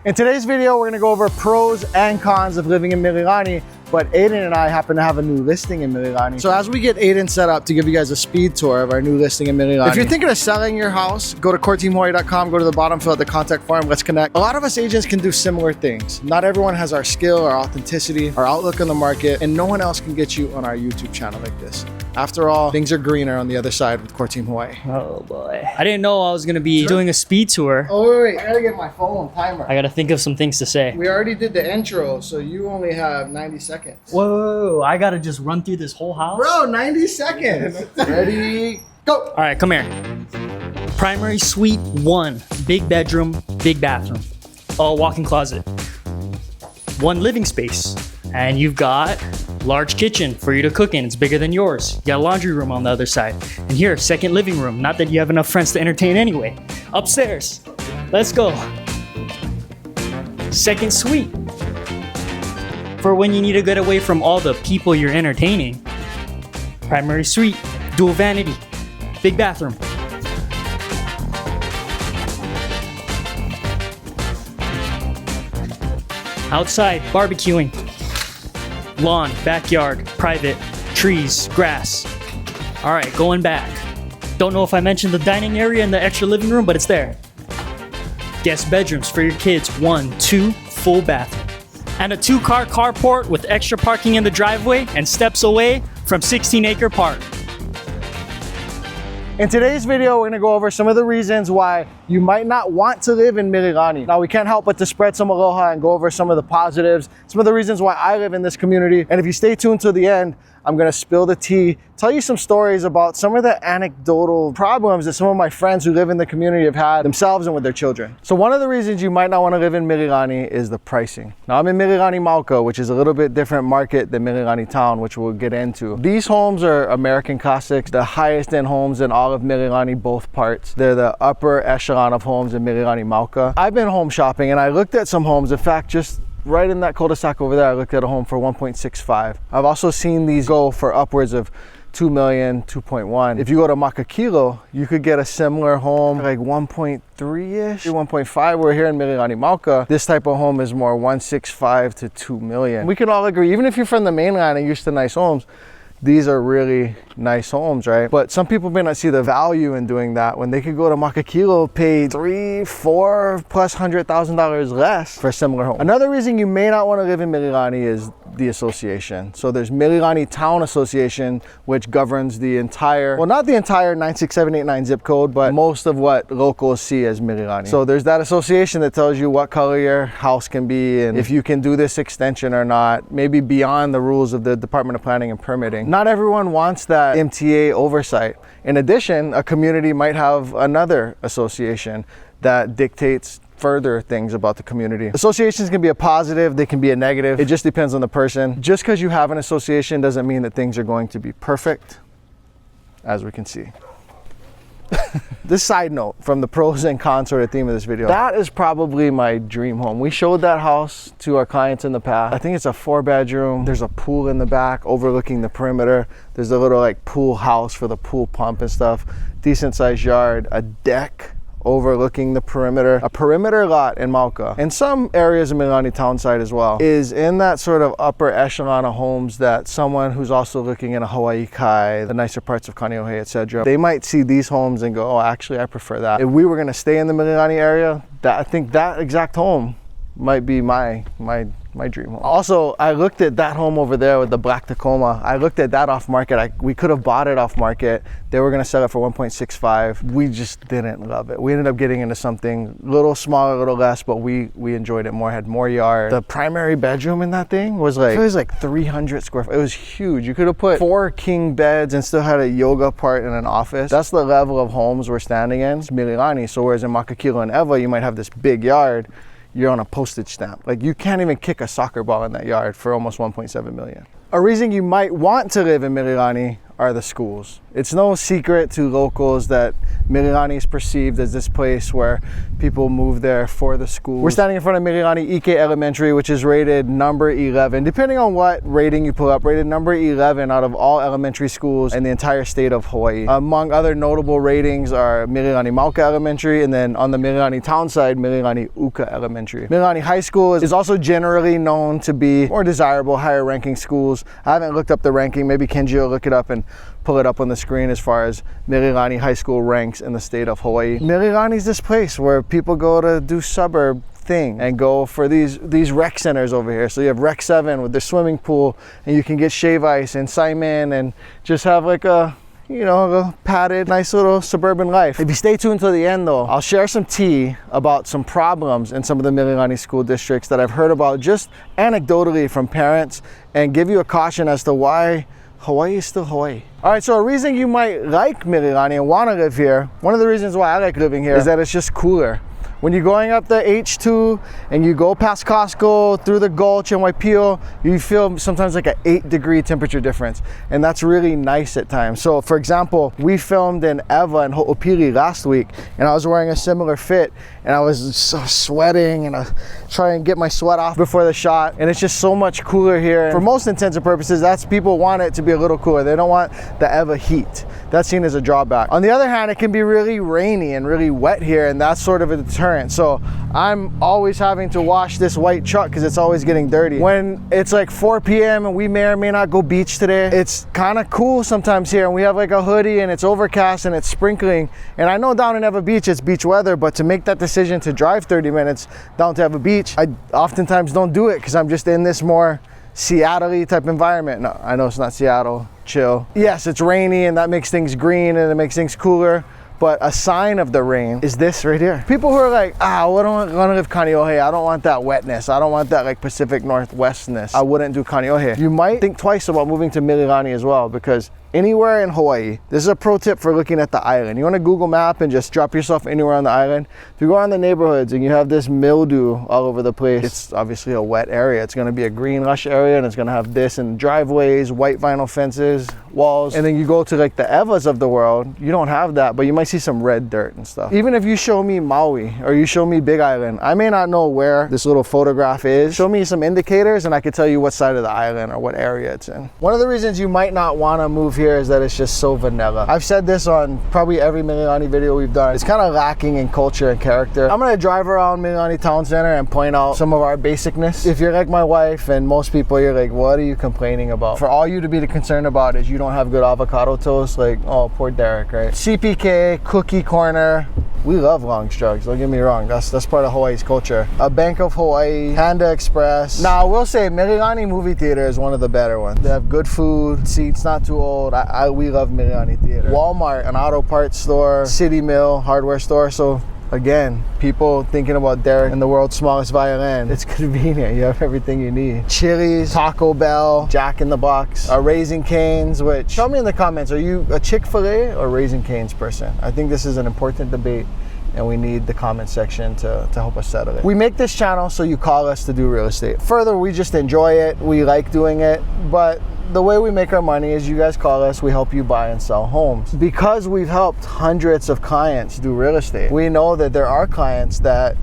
In today's video, we're gonna go over pros and cons of living in Mililani, but Aiden and I happen to have a new listing in Mililani. So as we get Aiden set up to give you guys a speed tour of our new listing in Mililani. If you're thinking of selling your house, go to coreteamhawaii.com, go to the bottom, fill out the contact form, let's connect. A lot of us agents can do similar things. Not everyone has our skill, our authenticity, our outlook on the market, and no one else can get you on our YouTube channel like this. After all, things are greener on the other side with Core Team Hawaii. Oh boy. I didn't know I was gonna be doing a speed tour. Oh wait, I gotta get my phone timer. I gotta think of some things to say. We already did the intro, so you only have 90 seconds. Whoa, I gotta just run through this whole house? Bro, 90 seconds. Ready, go. All right, come here. Primary suite 1, big bedroom, big bathroom. Walk-in closet. 1 living space. And you've got large kitchen for you to cook in. It's bigger than yours. You got a laundry room on the other side. And here, second living room. Not that you have enough friends to entertain anyway. Upstairs. Let's go. Second suite. For when you need to get away from all the people you're entertaining. Primary suite. Dual vanity. Big bathroom. Outside, barbecuing. Lawn, backyard, private, trees, grass. All right, going back. Don't know if I mentioned the dining area and the extra living room, but it's there. Guest bedrooms for your kids, 1, 2, full bathroom. And a 2-car carport with extra parking in the driveway and steps away from 16-acre park. In today's video, we're gonna go over some of the reasons why you might not want to live in Mililani. Now, we can't help but to spread some aloha and go over some of the positives, some of the reasons why I live in this community. And if you stay tuned till the end, I'm gonna spill the tea, tell you some stories about some of the anecdotal problems that some of my friends who live in the community have had themselves and with their children. So one of the reasons you might not wanna live in Mililani is the pricing. Now, I'm in Mililani Mauka, which is a little bit different market than Mililani town, which we'll get into. These homes are American classics, the highest end homes in all of Mililani, both parts. They're the upper echelon of homes in Mililani Mauka. I've been home shopping and I looked at some homes. In fact, just right in that cul-de-sac over there, I looked at a home for 1.65. I've also seen these go for upwards of 2 million, 2.1. If you go to Makakilo, you could get a similar home like 1.3-ish, 1.5. We're here in Mililani Mauka. This type of home is more 1.65 to 2 million. We can all agree, even if you're from the mainland and used to nice homes, these are really nice homes, right? But some people may not see the value in doing that when they could go to Makakilo, pay $300,000+ less for a similar home. Another reason you may not want to live in Mililani is the association. So there's Mililani Town Association, which governs the entire, well, not the entire 96789 zip code, but most of what locals see as Mililani. So there's that association that tells you what color your house can be and if you can do this extension or not, maybe beyond the rules of the Department of Planning and Permitting. Not everyone wants that MTA oversight. In addition, a community might have another association that dictates further things about the community. Associations can be a positive, they can be a negative. It just depends on the person. Just because you have an association doesn't mean that things are going to be perfect, as we can see. This side note from the pros and cons sort of theme of this video, that is probably my dream home. We showed that house to our clients in the past. I think it's a 4-bedroom. There's a pool in the back overlooking the perimeter. There's a little like pool house for the pool pump and stuff. Decent sized yard, a deck overlooking the perimeter. A perimeter lot in Mauka, and some areas of Mililani townside as well, is in that sort of upper echelon of homes that someone who's also looking in a Hawaii Kai, the nicer parts of Kaneohe, etc., they might see these homes and go, oh, actually, I prefer that. If we were gonna stay in the Mililani area, I think that exact home might be my dream home. Also, I looked at that home over there with the black Tacoma. I looked at that off market. We could have bought it off market. They were gonna sell it for 1.65. We just didn't love it. We ended up getting into something a little smaller, a little less, but we enjoyed it more, had more yard. The primary bedroom in that thing was like, it was like 300 square feet. It was huge. You could have put 4 king beds and still had a yoga part and an office. That's the level of homes we're standing in. It's Mililani. So whereas in Makakilo and Ewa, you might have this big yard, you're on a postage stamp. Like you can't even kick a soccer ball in that yard for almost 1.7 million. A reason you might want to live in Mililani are the schools. It's no secret to locals that Mililani is perceived as this place where people move there for the school. We're standing in front of Mililani Ike Elementary, which is rated number 11. Depending on what rating you pull up, rated number 11 out of all elementary schools in the entire state of Hawaii. Among other notable ratings are Mililani Mauka Elementary, and then on the Mililani town side, Mililani Uka Elementary. Mililani High School is also generally known to be more desirable, higher ranking schools. I haven't looked up the ranking. Maybe Kenji will look it up and pull it up on the screen as far as Mililani High School ranks in the state of Hawaii. Mililani is this place where people go to do suburb thing and go for these rec centers over here. So you have Rec 7 with their swimming pool, and you can get shave ice and Simon and just have like a, you know, a padded, nice little suburban life. If you stay tuned till the end though, I'll share some tea about some problems in some of the Mililani school districts that I've heard about just anecdotally from parents, and give you a caution as to why Hawaii is still Hawaii. All right, so a reason you might like Mililani and want to live here, one of the reasons why I like living here is that it's just cooler. When you're going up the H2 and you go past Costco, through the Gulch and Waipio, you feel sometimes like an 8-degree temperature difference. And that's really nice at times. So for example, we filmed in Eva and Ho'opili last week, and I was wearing a similar fit, and I was so sweating, and I try and get my sweat off before the shot. And it's just so much cooler here. And for most intents and purposes, that's people want it to be a little cooler. They don't want the Eva heat. That's seen as a drawback. On the other hand, it can be really rainy and really wet here, and that's sort of a deterrent. So I'm always having to wash this white truck because it's always getting dirty. When it's like 4 p.m. and we may or may not go beach today, it's kind of cool sometimes here, and we have like a hoodie and it's overcast and it's sprinkling. And I know down in Eva Beach it's beach weather, but to make that decision to drive 30 minutes down to Eva Beach, I oftentimes don't do it because I'm just in this more Seattle-y type environment. No, I know it's not Seattle, chill. Yes, it's rainy and that makes things green and it makes things cooler. But a sign of the rain is this right here. People who are like, I don't want to live Kaneohe. I don't want that wetness. I don't want that like Pacific Northwestness. I wouldn't do Kaneohe. You might think twice about moving to Mililani as well, because anywhere in Hawaii, this is a pro tip for looking at the island. You want to Google map and just drop yourself anywhere on the island. If you go around the neighborhoods and you have this mildew all over the place, it's obviously a wet area. It's going to be a green lush area, and it's going to have this in driveways, white vinyl fences, walls. And then you go to like the Evas of the world, you don't have that, but you might see some red dirt and stuff. Even if you show me Maui or you show me Big Island, I may not know where this little photograph is. Show me some indicators and I could tell you what side of the island or what area it's in. One of the reasons you might not want to move here is that it's just so vanilla. I've said this on probably every Mililani video we've done. It's kind of lacking in culture and character. I'm gonna drive around Mililani Town Center and point out some of our basicness. If you're like my wife and most people, you're like, what are you complaining about? For all you to be concerned about is you don't have good avocado toast. Like, oh, poor Derek, right? CPK, Cookie Corner. We love long strugs, don't get me wrong. That's part of Hawaii's culture. A Bank of Hawaii, Panda Express. Now, I will say Mililani movie theater is one of the better ones. They have good food, seats not too old. We love Mililani theater. Walmart, an auto parts store, City Mill, hardware store. So again, people thinking about Derek and the world's smallest violin. It's convenient. You have everything you need. Chili's, Taco Bell, Jack in the Box, Raising Cane's, which, tell me in the comments, are you a Chick-fil-A or Raising Cane's person? I think this is an important debate, and we need the comment section to help us settle it. We make this channel so you call us to do real estate. Further, we just enjoy it. We like doing it, but the way we make our money is you guys call us, we help you buy and sell homes. Because we've helped hundreds of clients do real estate, we know that there are clients that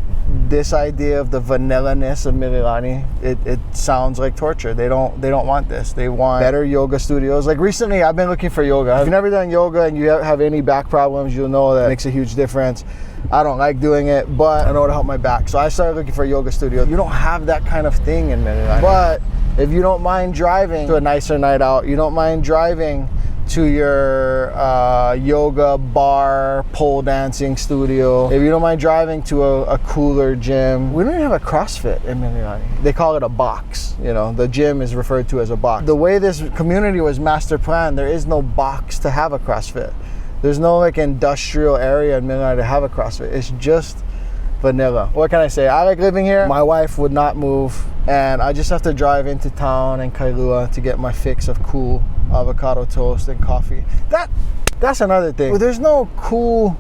this idea of the vanilla-ness of Mililani, it sounds like torture. They don't want this. They want better yoga studios. Like recently, I've been looking for yoga. If you've never done yoga and you have any back problems, you'll know that it makes a huge difference. I don't like doing it, but I know it'll help my back. So I started looking for a yoga studio. You don't have that kind of thing in Mililani. But if you don't mind driving to a nicer night out, you don't mind driving to your yoga bar, pole dancing studio, if you don't mind driving to a cooler gym. We don't even have a CrossFit in Mililani. They call it a box. You know, the gym is referred to as a box. The way this community was master planned, there is no box to have a CrossFit. There's no like industrial area in Mililani to have a CrossFit. It's just vanilla. What can I say? I like living here. My wife would not move, and I just have to drive into town and Kailua to get my fix of cool avocado toast and coffee. That's another thing. There's no cool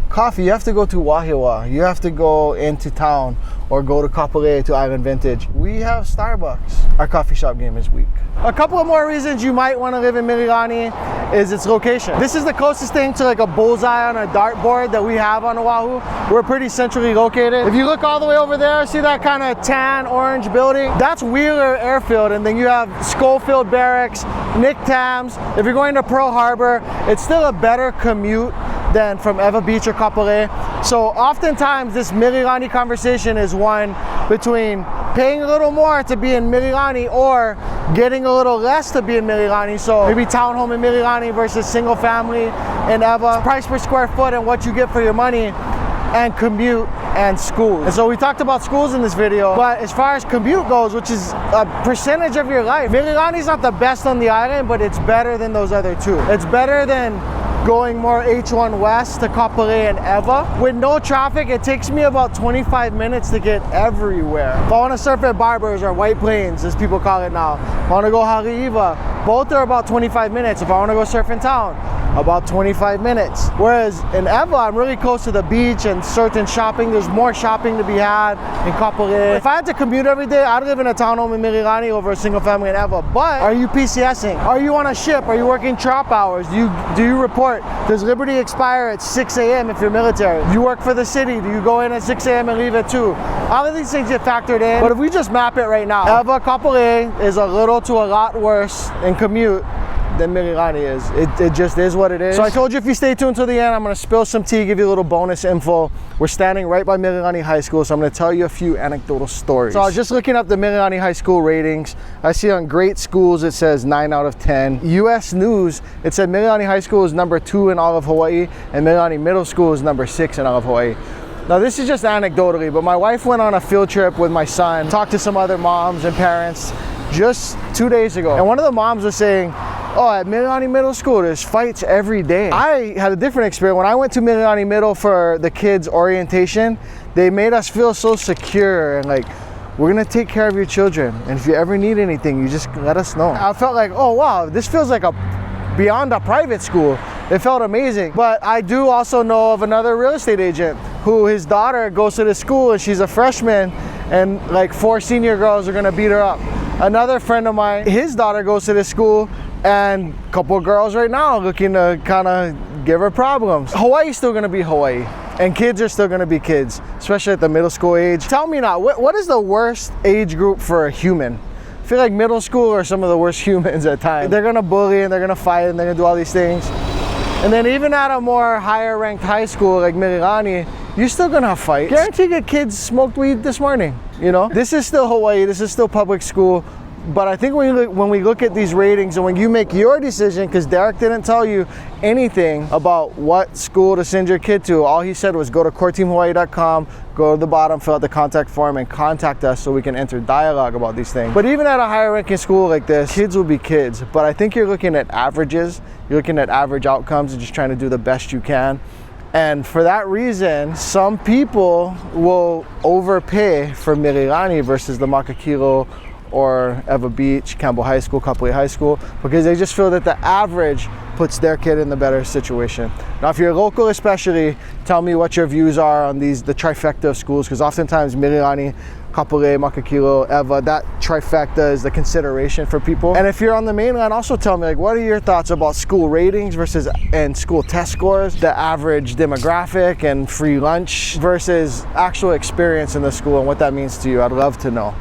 coffee, you have to go to Wahiawa. You have to go into town or go to Kapolei to Island Vintage. We have Starbucks. Our coffee shop game is weak. A couple of more reasons you might want to live in Mililani is its location. This is the closest thing to like a bullseye on a dartboard that we have on Oahu. We're pretty centrally located. If you look all the way over there, see that kind of tan orange building? That's Wheeler Airfield, and then you have Schofield Barracks, Nick Tams. If you're going to Pearl Harbor, it's still a better commute than from Eva Beach or Kapolei. So oftentimes this Mililani conversation is one between paying a little more to be in Mililani or getting a little less to be in Mililani. So maybe townhome in Mililani versus single family in Eva. Price per square foot and what you get for your money, and commute and schools. And so we talked about schools in this video, but as far as commute goes, which is a percentage of your life, Mililani's not the best on the island, but it's better than those other two. It's better than going more H1 West to Kapolei and Eva. With no traffic, it takes me about 25 minutes to get everywhere. If I want to surf at Barbers or White Plains, as people call it now, if I want to go Haleiwa, both are about 25 minutes. If I want to go surf in town, about 25 minutes. Whereas in Eva, I'm really close to the beach and certain shopping. There's more shopping to be had in Kapolei. If I had to commute every day, I'd live in a townhome in Mililani over a single family in Eva. But are you PCSing? Are you on a ship? Are you working trop hours? Do you report? Does Liberty expire at 6 a.m. if you're military? Do you work for the city? Do you go in at 6 a.m. and leave at 2? All of these things get factored in. But if we just map it right now, Eva Kapolei is a little to a lot worse in commute than Mililani is. It just is what it is. So I told you if you stay tuned till the end, I'm gonna spill some tea, give you a little bonus info. We're standing right by Mililani High School, so I'm gonna tell you a few anecdotal stories. So I was just looking up the Mililani High School ratings. I see on Great Schools it says 9 out of 10. US News, it said Mililani High School is number 2 in all of Hawaii, and Mililani Middle School is number 6 in all of Hawaii. Now this is just anecdotally, but my wife went on a field trip with my son, talked to some other moms and parents just 2 days ago. And one of the moms was saying, oh, at Mililani Middle School, there's fights every day. I had a different experience. When I went to Mililani Middle for the kids' orientation, they made us feel so secure and like, we're gonna take care of your children. And if you ever need anything, you just let us know. I felt like, oh wow, this feels like beyond a private school. It felt amazing. But I do also know of another real estate agent who his daughter goes to the school and she's a freshman and like 4 senior girls are gonna beat her up. Another friend of mine, his daughter goes to this school and a couple of girls right now looking to kind of give her problems. Hawaii's still gonna be Hawaii, and kids are still gonna be kids, especially at the middle school age. Tell me now, what is the worst age group for a human? I feel like middle school are some of the worst humans at times. They're gonna bully and they're gonna fight and they're gonna do all these things. And then even at a more higher ranked high school like Mililani, you're still gonna fight. Guarantee that kids smoked weed this morning, you know? This is still Hawaii, this is still public school. But I think when we look at these ratings and when you make your decision, because Derek didn't tell you anything about what school to send your kid to, all he said was go to coreteamhawaii.com, go to the bottom, fill out the contact form, and contact us so we can enter dialogue about these things. But even at a higher ranking school like this, kids will be kids. But I think you're looking at averages, you're looking at average outcomes and just trying to do the best you can. And for that reason, some people will overpay for Mililani versus the Makakilo or Eva Beach, Campbell High School, Kapolei High School, because they just feel that the average puts their kid in the better situation. Now, if you're local especially, tell me what your views are on the trifecta of schools, because oftentimes Mililani, Kapolei, Makakilo, Eva, that trifecta is the consideration for people. And if you're on the mainland, also tell me, like, what are your thoughts about school ratings and school test scores, the average demographic and free lunch versus actual experience in the school and what that means to you? I'd love to know.